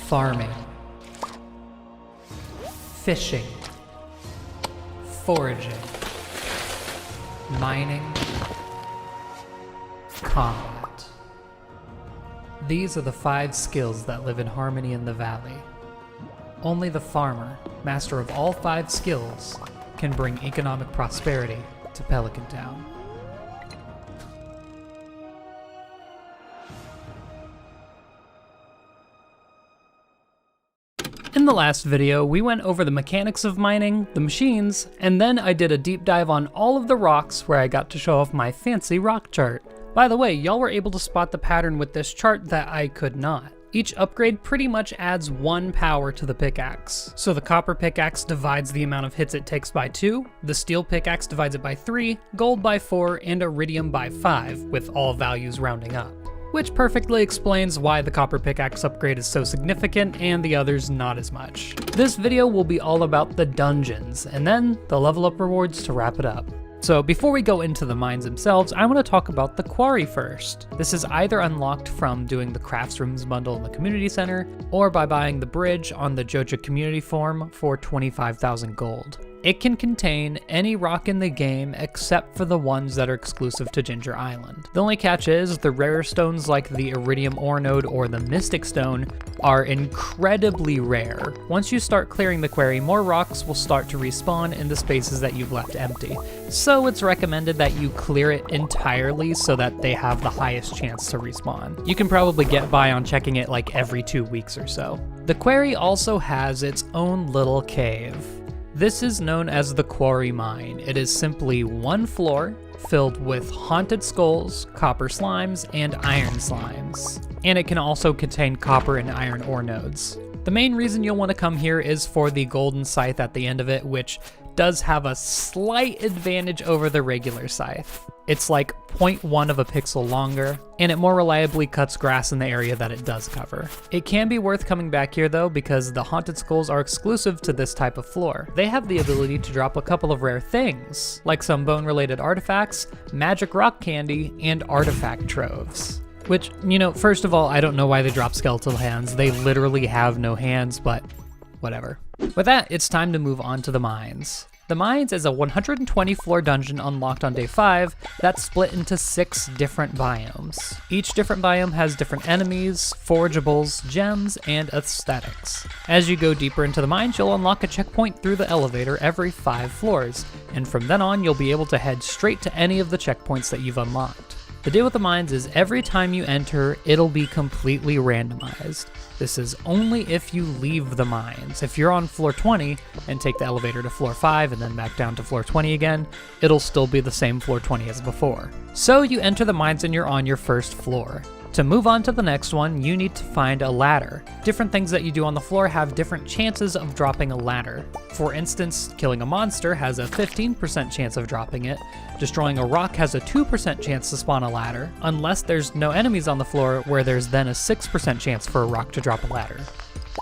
farming, fishing, foraging, mining, combat. These are the 5 skills that live in harmony in the valley. Only the farmer, master of all 5 skills, can bring economic prosperity to Pelican Town. In the last video, we went over the mechanics of mining, the machines, and then I did a deep dive on all of the rocks where I got to show off my fancy rock chart. By the way, y'all were able to spot the pattern with this chart that I could not. Each upgrade pretty much adds 1 power to the pickaxe. So the copper pickaxe divides the amount of hits it takes by 2, the steel pickaxe divides it by 3, gold by 4, and iridium by 5, with all values rounding up. Which perfectly explains why the copper pickaxe upgrade is so significant and the others not as much. This video will be all about the dungeons, and then the level up rewards to wrap it up. So before we go into the mines themselves, I want to talk about the Quarry first. This is either unlocked from doing the Crafts Rooms bundle in the community center, or by buying the bridge on the Joja community forum for 25,000 gold. It can contain any rock in the game except for the ones that are exclusive to Ginger Island. The only catch is the rarer stones like the Iridium Ore Node or the Mystic Stone are incredibly rare. Once you start clearing the quarry, more rocks will start to respawn in the spaces that you've left empty. So it's recommended that you clear it entirely so that they have the highest chance to respawn. You can probably get by on checking it like every 2 weeks or so. The quarry also has its own little cave. This is known as the Quarry Mine. It is simply 1 floor filled with haunted skulls, copper slimes, and iron slimes. And it can also contain copper and iron ore nodes. The main reason you'll want to come here is for the golden scythe at the end of it, which does have a slight advantage over the regular scythe. It's like 0.1 of a pixel longer, and it more reliably cuts grass in the area that it does cover. It can be worth coming back here though, because the haunted skulls are exclusive to this type of floor. They have the ability to drop a couple of rare things, like some bone-related artifacts, magic rock candy, and artifact troves. Which, you know, first of all, I don't know why they drop skeletal hands. They literally have no hands, but whatever. With that, it's time to move on to the mines. The Mines is a 120 floor dungeon unlocked on day 5 that's split into 6 different biomes. Each different biome has different enemies, forageables, gems, and aesthetics. As you go deeper into the mines, you'll unlock a checkpoint through the elevator every 5 floors, and from then on you'll be able to head straight to any of the checkpoints that you've unlocked. The deal with the mines is every time you enter, it'll be completely randomized. This is only if you leave the mines. If you're on floor 20 and take the elevator to floor 5 and then back down to floor 20 again, it'll still be the same floor 20 as before. So you enter the mines and you're on your first floor. To move on to the next one, you need to find a ladder. Different things that you do on the floor have different chances of dropping a ladder. For instance, killing a monster has a 15% chance of dropping it. Destroying a rock has a 2% chance to spawn a ladder, unless there's no enemies on the floor, where there's then a 6% chance for a rock to drop a ladder.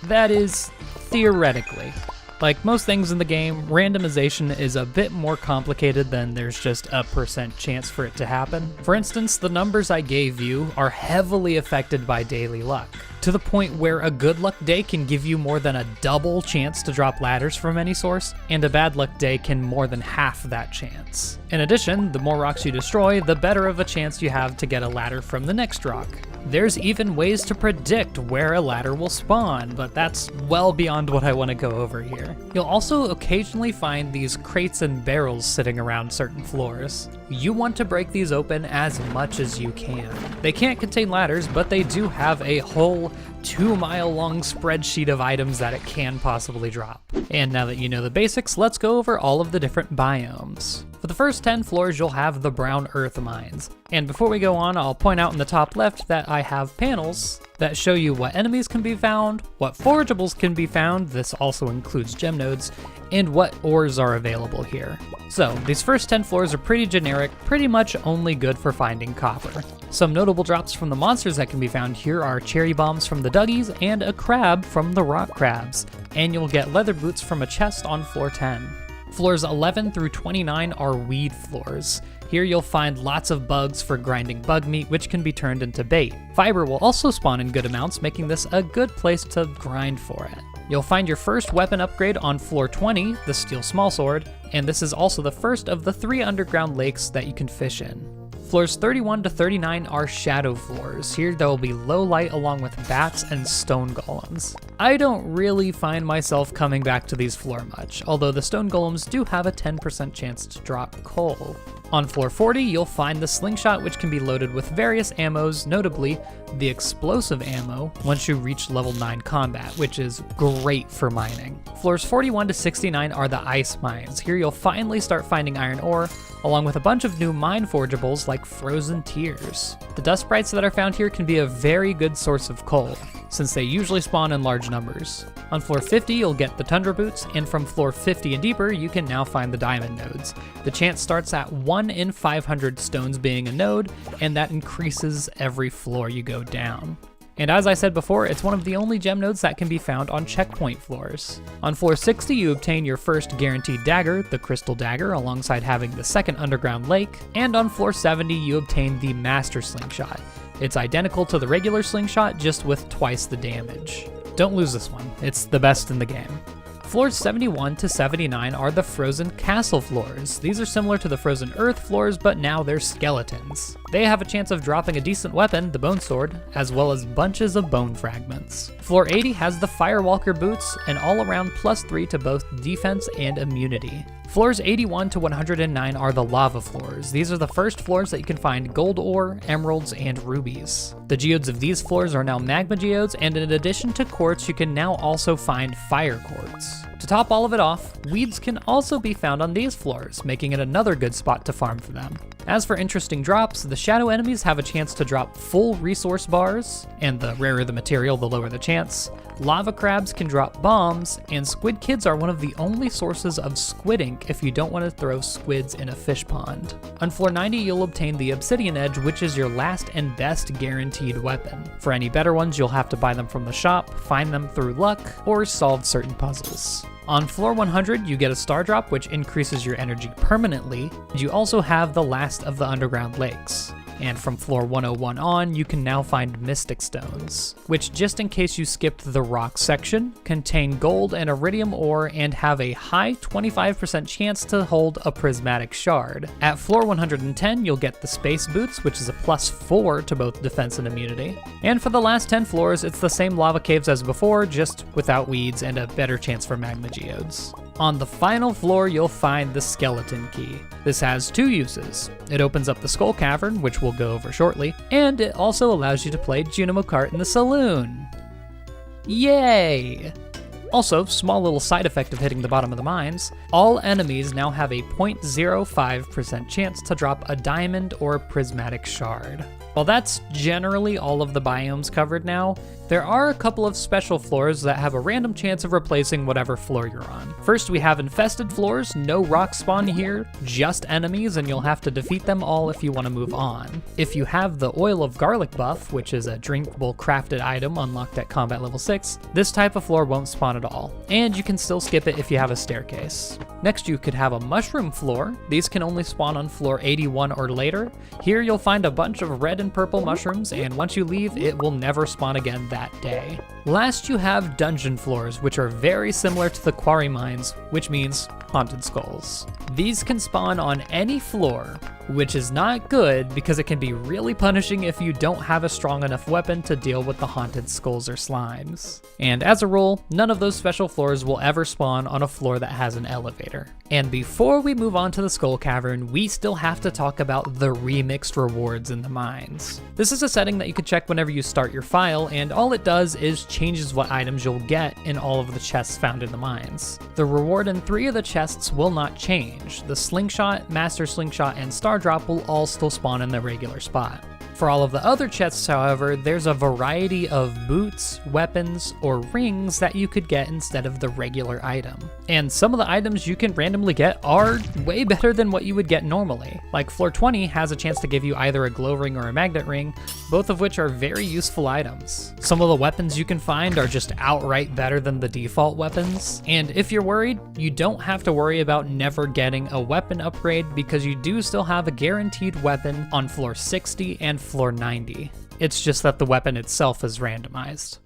That is theoretically. Like most things in the game, randomization is a bit more complicated than there's just a % chance for it to happen. For instance, the numbers I gave you are heavily affected by daily luck, to the point where a good luck day can give you more than a double chance to drop ladders from any source, and a bad luck day can more than half that chance. In addition, the more rocks you destroy, the better of a chance you have to get a ladder from the next rock. There's even ways to predict where a ladder will spawn, but that's well beyond what I want to go over here. You'll also occasionally find these crates and barrels sitting around certain floors. You want to break these open as much as you can. They can't contain ladders, but they do have a whole 2-mile-long spreadsheet of items that it can possibly drop. And now that you know the basics, let's go over all of the different biomes. For the first 10 floors, you'll have the brown earth mines. And before we go on, I'll point out in the top left that I have panels that show you what enemies can be found, what forageables can be found, this also includes gem nodes, and what ores are available here. So, these first 10 floors are pretty generic, pretty much only good for finding copper. Some notable drops from the monsters that can be found here are cherry bombs from the Duggies and a crab from the rock crabs, and you'll get leather boots from a chest on floor 10. Floors 11 through 29 are weed floors. Here you'll find lots of bugs for grinding bug meat, which can be turned into bait. Fiber will also spawn in good amounts, making this a good place to grind for it. You'll find your first weapon upgrade on floor 20, the steel smallsword, and this is also the first of the 3 underground lakes that you can fish in. Floors 31 to 39 are shadow floors. Here there will be low light along with bats and stone golems. I don't really find myself coming back to these floor much, although the stone golems do have a 10% chance to drop coal. On floor 40, you'll find the slingshot, which can be loaded with various ammos, notably the explosive ammo once you reach level 9 combat, which is great for mining. Floors 41 to 69 are the ice mines. Here you'll finally start finding iron ore, along with a bunch of new mine forgeables like frozen tears. The dust sprites that are found here can be a very good source of coal, since they usually spawn in large numbers. On floor 50, you'll get the tundra boots, and from floor 50 and deeper, you can now find the diamond nodes. The chance starts at 1 in 500 stones being a node, and that increases every floor you go down. And as I said before, it's one of the only gem nodes that can be found on checkpoint floors. On floor 60, you obtain your first guaranteed dagger, the crystal dagger, alongside having the second underground lake, and on floor 70, you obtain the master slingshot. It's identical to the regular slingshot, just with twice the damage. Don't lose this one, it's the best in the game. Floors 71 to 79 are the frozen castle floors. These are similar to the frozen earth floors, but now they're skeletons. They have a chance of dropping a decent weapon, the bone sword, as well as bunches of bone fragments. Floor 80 has the firewalker boots, and all around +3 to both defense and immunity. Floors 81 to 109 are the lava floors. These are the first floors that you can find gold ore, emeralds, and rubies. The geodes of these floors are now magma geodes, and in addition to quartz, you can now also find fire quartz. To top all of it off, weeds can also be found on these floors, making it another good spot to farm for them. As for interesting drops, the shadow enemies have a chance to drop full resource bars, and the rarer the material, the lower the chance. Lava crabs can drop bombs, and squid kids are one of the only sources of squid ink if you don't want to throw squids in a fish pond. On floor 90, you'll obtain the obsidian edge, which is your last and best guaranteed weapon. For any better ones, you'll have to buy them from the shop, find them through luck, or solve certain puzzles. On floor 100, you get a star drop, which increases your energy permanently, and you also have the last of the underground lakes. And from floor 101 on, you can now find Mystic Stones, which, just in case you skipped the rock section, contain gold and iridium ore and have a high 25% chance to hold a prismatic shard. At floor 110, you'll get the space boots, which is a +4 to both defense and immunity. And for the last 10 floors, it's the same lava caves as before, just without weeds and a better chance for magma geodes. On the final floor, you'll find the skeleton key. This has 2 uses. It opens up the Skull Cavern, which we'll go over shortly, and it also allows you to play Junimo Kart in the saloon. Yay! Also, small little side effect of hitting the bottom of the mines, all enemies now have a 0.05% chance to drop a diamond or a prismatic shard. While that's generally all of the biomes covered now, there are a couple of special floors that have a random chance of replacing whatever floor you're on. First, we have infested floors. No rocks spawn here, just enemies, and you'll have to defeat them all if you want to move on. If you have the Oil of Garlic buff, which is a drinkable crafted item unlocked at combat level 6, this type of floor won't spawn at all, and you can still skip it if you have a staircase. Next, you could have a mushroom floor. These can only spawn on floor 81 or later. Here you'll find a bunch of red and purple mushrooms, and once you leave, it will never spawn again that day. Last, you have dungeon floors, which are very similar to the quarry mines, which means haunted skulls. These can spawn on any floor, which is not good because it can be really punishing if you don't have a strong enough weapon to deal with the haunted skulls or slimes. And as a rule, none of those special floors will ever spawn on a floor that has an elevator. And before we move on to the Skull Cavern, we still have to talk about the remixed rewards in the mines. This is a setting that you can check whenever you start your file, and all it does is changes what items you'll get in all of the chests found in the mines. The reward in 3 of the chests will not change. The slingshot, master slingshot, and star drop will all still spawn in their regular spot. For all of the other chests, however, there's a variety of boots, weapons, or rings that you could get instead of the regular item. And some of the items you can randomly get are way better than what you would get normally. Like floor 20 has a chance to give you either a glow ring or a magnet ring, both of which are very useful items. Some of the weapons you can find are just outright better than the default weapons. And if you're worried, you don't have to worry about never getting a weapon upgrade because you do still have a guaranteed weapon on floor 60 and floor 90. It's just that the weapon itself is randomized.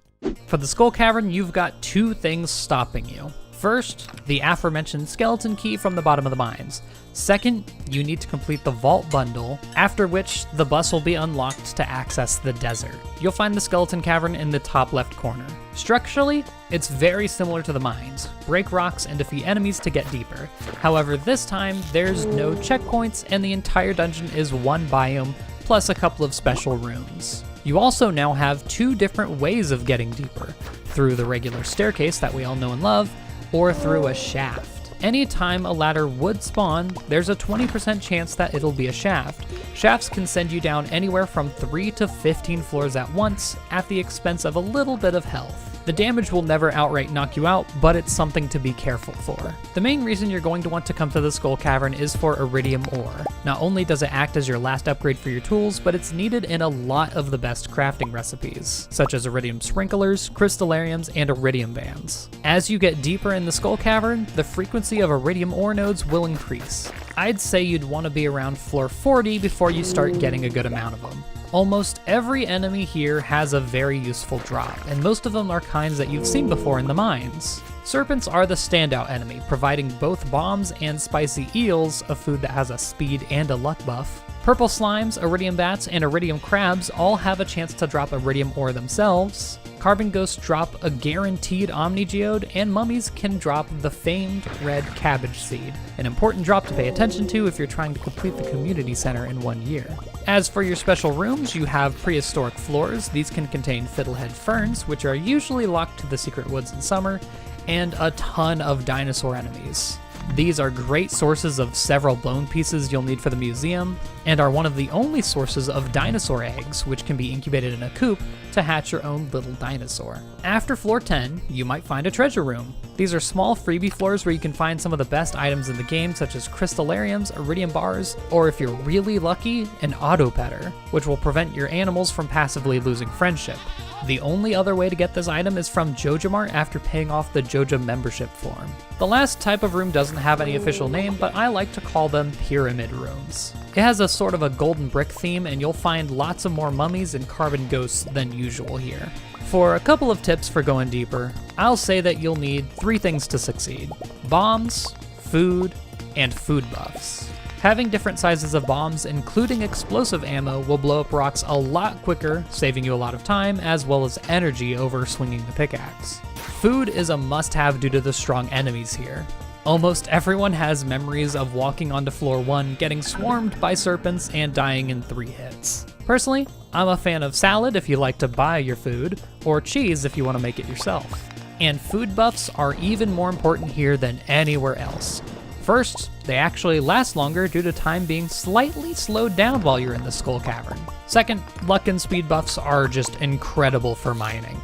For the Skull Cavern, you've got two things stopping you. First, the aforementioned skeleton key from the bottom of the mines. Second, you need to complete the vault bundle, after which the bus will be unlocked to access the desert. You'll find the skeleton cavern in the top left corner. Structurally, it's very similar to the mines. Break rocks and defeat enemies to get deeper. However, this time, there's no checkpoints and the entire dungeon is one biome, plus a couple of special rooms. You also now have two different ways of getting deeper, through the regular staircase that we all know and love, or through a shaft. Anytime a ladder would spawn, there's a 20% chance that it'll be a shaft. Shafts can send you down anywhere from 3 to 15 floors at once, at the expense of a little bit of health. The damage will never outright knock you out, but it's something to be careful for. The main reason you're going to want to come to the Skull Cavern is for iridium ore. Not only does it act as your last upgrade for your tools, but it's needed in a lot of the best crafting recipes, such as iridium sprinklers, crystallariums, and iridium bands. As you get deeper in the Skull Cavern, the frequency of iridium ore nodes will increase. I'd say you'd want to be around floor 40 before you start getting a good amount of them. Almost every enemy here has a very useful drop, and most of them are kinds that you've seen before in the mines. Serpents are the standout enemy, providing both bombs and spicy eels, a food that has a speed and a luck buff. Purple slimes, iridium bats, and iridium crabs all have a chance to drop iridium ore themselves. Carbon ghosts drop a guaranteed Omni Geode, and mummies can drop the famed red cabbage seed, an important drop to pay attention to if you're trying to complete the community center in 1 year. As for your special rooms, you have prehistoric floors. These can contain fiddlehead ferns, which are usually locked to the secret woods in summer, and a ton of dinosaur enemies. These are great sources of several bone pieces you'll need for the museum, and are one of the only sources of dinosaur eggs, which can be incubated in a coop to hatch your own little dinosaur. After floor 10, you might find a treasure room. These are small freebie floors where you can find some of the best items in the game, such as crystallariums, iridium bars, or if you're really lucky, an auto petter, which will prevent your animals from passively losing friendship. The only other way to get this item is from JojaMart after paying off the Joja membership form. The last type of room doesn't have any official name, but I like to call them pyramid rooms. It has a sort of a golden brick theme, and you'll find lots of more mummies and carbon ghosts than usual here. For a couple of tips for going deeper, I'll say that you'll need 3 things to succeed: bombs, food, and food buffs. Having different sizes of bombs, including explosive ammo, will blow up rocks a lot quicker, saving you a lot of time, as well as energy over swinging the pickaxe. Food is a must-have due to the strong enemies here. Almost everyone has memories of walking onto floor 1, getting swarmed by serpents, and dying in 3 hits. Personally, I'm a fan of salad if you like to buy your food, or cheese if you want to make it yourself. And food buffs are even more important here than anywhere else. First, they actually last longer due to time being slightly slowed down while you're in the Skull Cavern. Second, luck and speed buffs are just incredible for mining.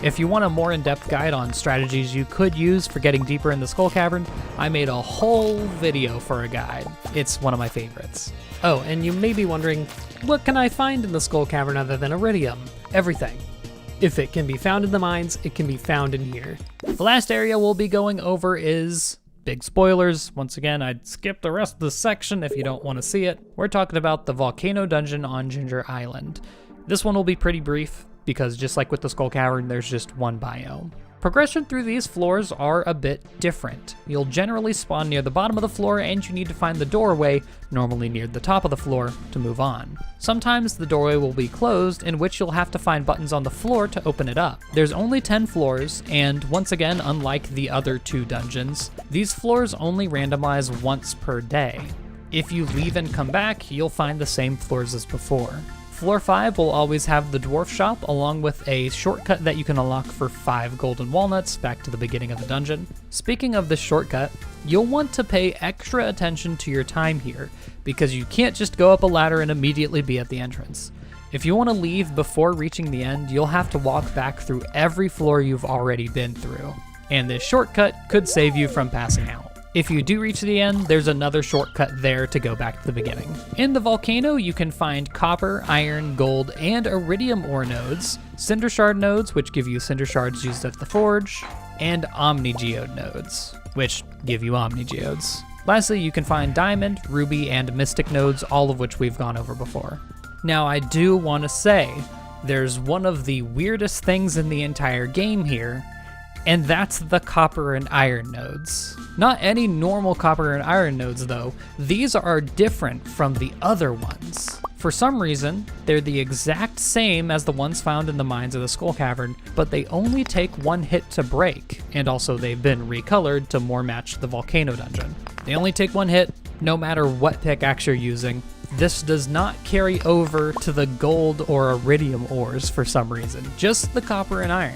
If you want a more in-depth guide on strategies you could use for getting deeper in the Skull Cavern, I made a whole video for a guide. It's one of my favorites. Oh, and you may be wondering, what can I find in the Skull Cavern other than iridium? Everything. If it can be found in the mines, it can be found in here. The last area we'll be going over is... big spoilers. Once again, I'd skip the rest of the section if you don't want to see it. We're talking about the Volcano dungeon on Ginger Island. This one will be pretty brief, because just like with the Skull Cavern, there's just one biome. Progression through these floors are a bit different. You'll generally spawn near the bottom of the floor, and you need to find the doorway, normally near the top of the floor, to move on. Sometimes the doorway will be closed, in which you'll have to find buttons on the floor to open it up. There's only 10 floors, and once again, unlike the other 2 dungeons, these floors only randomize once per day. If you leave and come back, you'll find the same floors as before. Floor 5 will always have the dwarf shop, along with a shortcut that you can unlock for 5 golden walnuts back to the beginning of the dungeon. Speaking of the shortcut, you'll want to pay extra attention to your time here, because you can't just go up a ladder and immediately be at the entrance. If you want to leave before reaching the end, you'll have to walk back through every floor you've already been through, and this shortcut could save you from passing out. If you do reach the end, there's another shortcut there to go back to the beginning. In the volcano, you can find copper, iron, gold, and iridium ore nodes, cinder shard nodes, which give you cinder shards used at the forge, and omni geode nodes, which give you omni geodes. Lastly, you can find diamond, ruby, and mystic nodes, all of which we've gone over before. Now, I do want to say, there's one of the weirdest things in the entire game here, and that's the copper and iron nodes. Not any normal copper and iron nodes though, these are different from the other ones. For some reason, they're the exact same as the ones found in the mines of the Skull Cavern, but they only take one hit to break, and also they've been recolored to more match the Volcano dungeon. They only take one hit, no matter what pickaxe you're using. This does not carry over to the gold or iridium ores for some reason, just the copper and iron.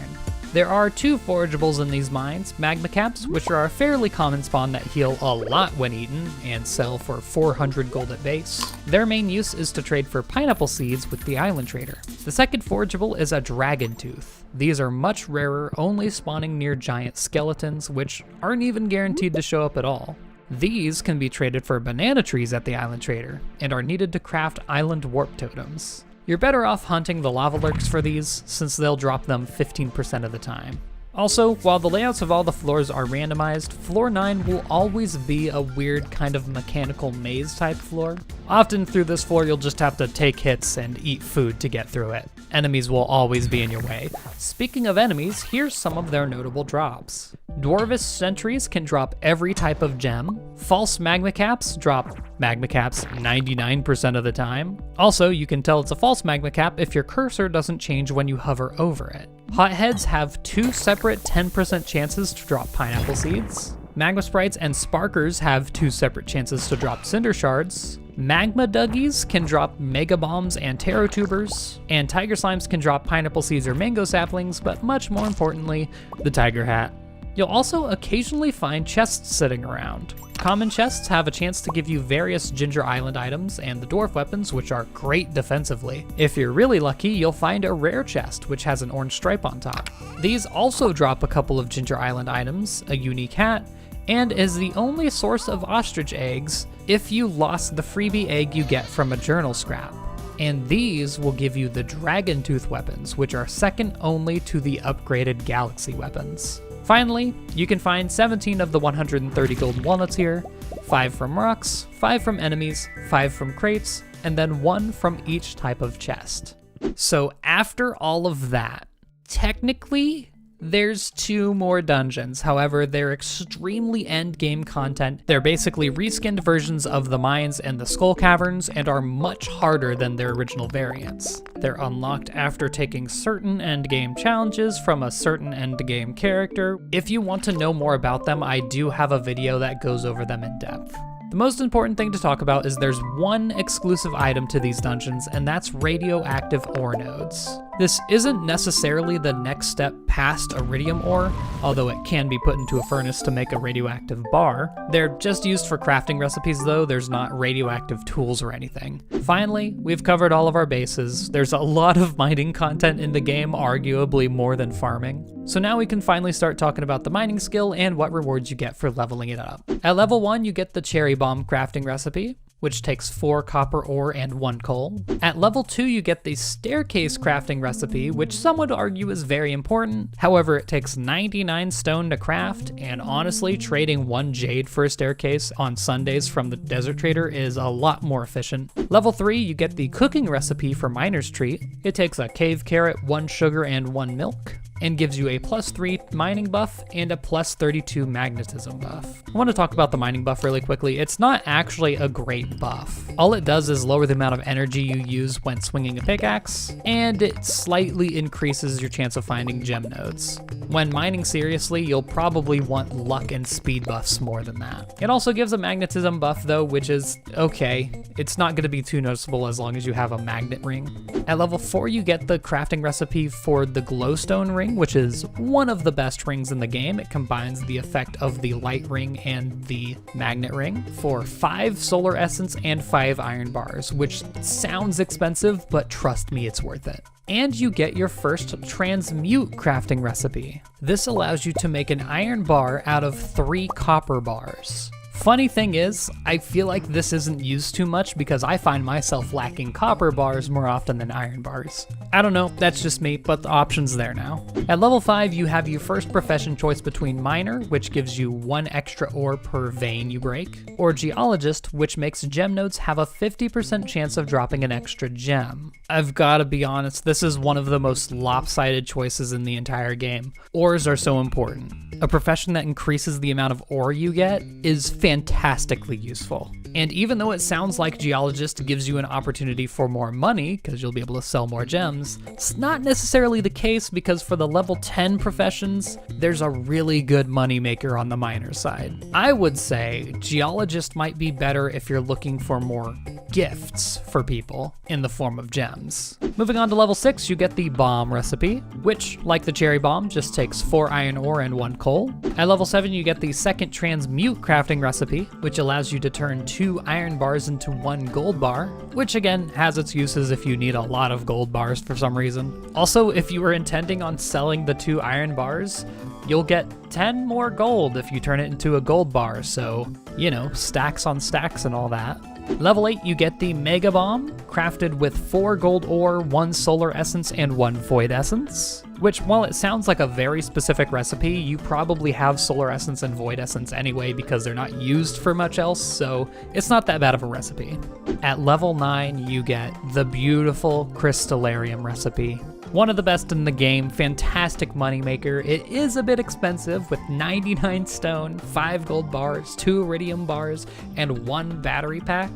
There are two forageables in these mines, magma caps, which are a fairly common spawn that heal a lot when eaten and sell for 400 gold at base. Their main use is to trade for pineapple seeds with the island trader. The second forageable is a dragon tooth. These are much rarer, only spawning near giant skeletons, which aren't even guaranteed to show up at all. These can be traded for banana trees at the island trader, and are needed to craft island warp totems. You're better off hunting the lava lurks for these, since they'll drop them 15% of the time. Also, while the layouts of all the floors are randomized, floor 9 will always be a weird kind of mechanical maze type floor. Often through this floor you'll just have to take hits and eat food to get through it. Enemies will always be in your way. Speaking of enemies, here's some of their notable drops. Dwarvish sentries can drop every type of gem. False magma caps drop magma caps 99% of the time. Also, you can tell it's a false magma cap if your cursor doesn't change when you hover over it. Hotheads have two separate 10% chances to drop pineapple seeds. Magma sprites and sparkers have two separate chances to drop cinder shards. Magma duggies can drop mega bombs and taro tubers, and tiger slimes can drop pineapple seeds or mango saplings, but much more importantly, the tiger hat. You'll also occasionally find chests sitting around. Common chests have a chance to give you various Ginger Island items and the dwarf weapons, which are great defensively. If you're really lucky, you'll find a rare chest, which has an orange stripe on top. These also drop a couple of Ginger Island items, a unique hat, and is the only source of ostrich eggs if you lost the freebie egg you get from a journal scrap. And these will give you the dragon tooth weapons, which are second only to the upgraded galaxy weapons. Finally, you can find 17 of the 130 gold walnuts here, 5 from rocks, 5 from enemies, 5 from crates, and then 1 from each type of chest. So after all of that, technically, there's 2 more dungeons. However, they're extremely end-game content. They're basically reskinned versions of the mines and the Skull Caverns and are much harder than their original variants. They're unlocked after taking certain end-game challenges from a certain end-game character. If you want to know more about them, I do have a video that goes over them in depth. The most important thing to talk about is there's one exclusive item to these dungeons, and that's radioactive ore nodes. This isn't necessarily the next step past iridium ore, although it can be put into a furnace to make a radioactive bar. They're just used for crafting recipes though, there's not radioactive tools or anything. Finally, we've covered all of our bases. There's a lot of mining content in the game, arguably more than farming. So now we can finally start talking about the mining skill and what rewards you get for leveling it up. At level 1, you get the cherry bomb crafting recipe, which takes 4 copper ore and 1 coal. At level 2, you get the staircase crafting recipe, which some would argue is very important. However, it takes 99 stone to craft, and honestly, trading 1 jade for a staircase on Sundays from the desert trader is a lot more efficient. Level 3, you get the cooking recipe for Miner's Treat. It takes a cave carrot, 1 sugar, and 1 milk, and gives you a +3 mining buff and a +32 magnetism buff. I want to talk about the mining buff really quickly. It's not actually a great buff. All it does is lower the amount of energy you use when swinging a pickaxe, and it slightly increases your chance of finding gem nodes. When mining seriously, you'll probably want luck and speed buffs more than that. It also gives a magnetism buff though, which is okay. It's not going to be too noticeable as long as you have a magnet ring. At level 4, you get the crafting recipe for the glowstone ring, ring, which is one of the best rings in the game. It combines the effect of the light ring and the magnet ring for 5 solar essence and 5 iron bars, which sounds expensive, but trust me, it's worth it. And you get your first transmute crafting recipe. This allows you to make an iron bar out of 3 copper bars. Funny thing is, I feel like this isn't used too much because I find myself lacking copper bars more often than iron bars. I don't know, that's just me, but the option's there now. At level 5, you have your first profession choice between Miner, which gives you 1 extra ore per vein you break, or Geologist, which makes gem nodes have a 50% chance of dropping an extra gem. I've gotta be honest, this is one of the most lopsided choices in the entire game. Ores are so important. A profession that increases the amount of ore you get is fantastically useful. And even though it sounds like Geologist gives you an opportunity for more money, because you'll be able to sell more gems, it's not necessarily the case because for the level 10 professions, there's a really good money maker on the miner side. I would say Geologist might be better if you're looking for more gifts for people in the form of gems. Moving on to level 6, you get the bomb recipe, which, like the cherry bomb, just takes 4 iron ore and 1 coal. At level 7, you get the second transmute crafting recipe, which allows you to turn 2 iron bars into 1 gold bar, which again has its uses if you need a lot of gold bars for some reason. Also, if you were intending on selling the 2 iron bars, you'll get 10 more gold if you turn it into a gold bar, so, you know, stacks on stacks and all that. Level 8, you get the Mega Bomb, crafted with 4 gold ore, 1 solar essence, and 1 void essence. Which, while it sounds like a very specific recipe, you probably have solar essence and void essence anyway because they're not used for much else, so it's not that bad of a recipe. At level 9, you get the beautiful Crystallarium recipe. One of the best in the game, fantastic moneymaker. It is a bit expensive with 99 stone, 5 gold bars, 2 iridium bars, and 1 battery pack,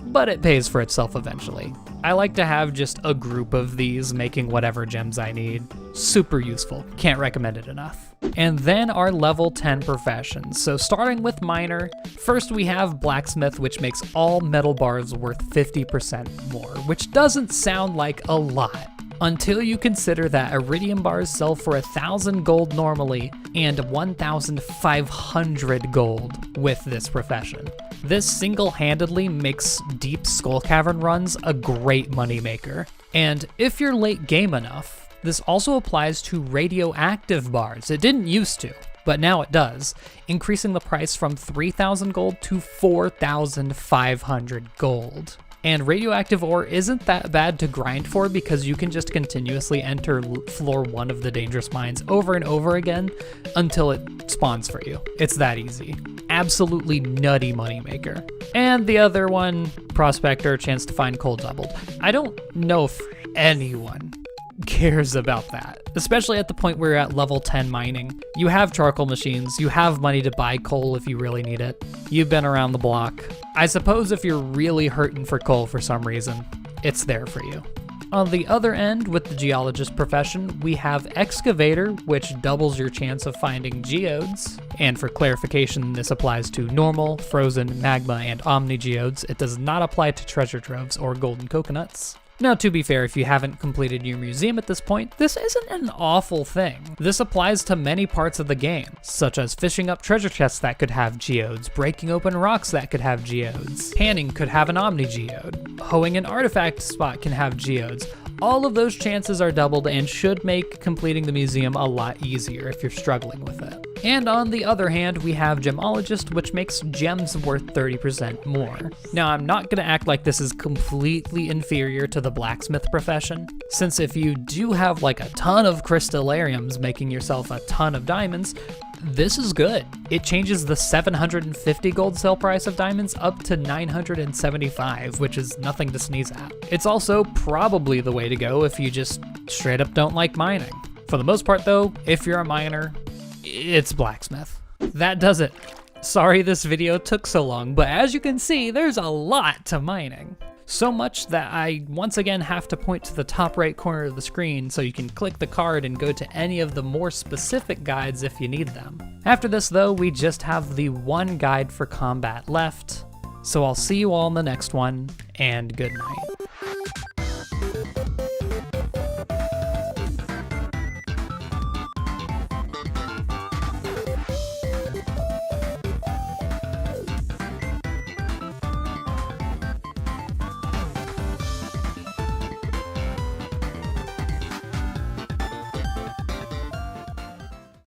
but it pays for itself eventually. I like to have just a group of these making whatever gems I need. Super useful, can't recommend it enough. And then our level 10 professions. So starting with Miner, first we have Blacksmith, which makes all metal bars worth 50% more, which doesn't sound like a lot, until you consider that iridium bars sell for 1,000 gold normally and 1,500 gold with this profession. This single-handedly makes deep Skull Cavern runs a great moneymaker. And if you're late game enough, this also applies to radioactive bars. It didn't used to, but now it does, increasing the price from 3,000 gold to 4,500 gold. And radioactive ore isn't that bad to grind for because you can just continuously enter floor 1 of the dangerous mines over and over again until it spawns for you. It's that easy. Absolutely nutty moneymaker. And the other one, Prospector, chance to find coal doubled. I don't know if anyone cares about that, especially at the point where you're at level 10 mining. You have charcoal machines, you have money to buy coal if you really need it. You've been around the block. I suppose if you're really hurting for coal for some reason, it's there for you. On the other end, with the geologist profession, we have Excavator, which doubles your chance of finding geodes. And for clarification, this applies to normal, frozen, magma, and omni geodes. It does not apply to treasure troves or golden coconuts. Now, to be fair, if you haven't completed your museum at this point, this isn't an awful thing. This applies to many parts of the game, such as fishing up treasure chests that could have geodes, breaking open rocks that could have geodes, panning could have an omni geode, hoeing an artifact spot can have geodes. All of those chances are doubled and should make completing the museum a lot easier if you're struggling with it. And on the other hand, we have Gemologist, which makes gems worth 30% more. Now, I'm not gonna act like this is completely inferior to the blacksmith profession, since if you do have like a ton of crystallariums making yourself a ton of diamonds, this is good. It changes the 750 gold sale price of diamonds up to 975, which is nothing to sneeze at. It's also probably the way to go if you just straight up don't like mining. For the most part though, if you're a miner, it's blacksmith. That does it. Sorry this video took so long, but as you can see, there's a lot to mining. So much that I once again have to point to the top right corner of the screen so you can click the card and go to any of the more specific guides if you need them. After this though, we just have the one guide for combat left. So I'll see you all in the next one, and good night.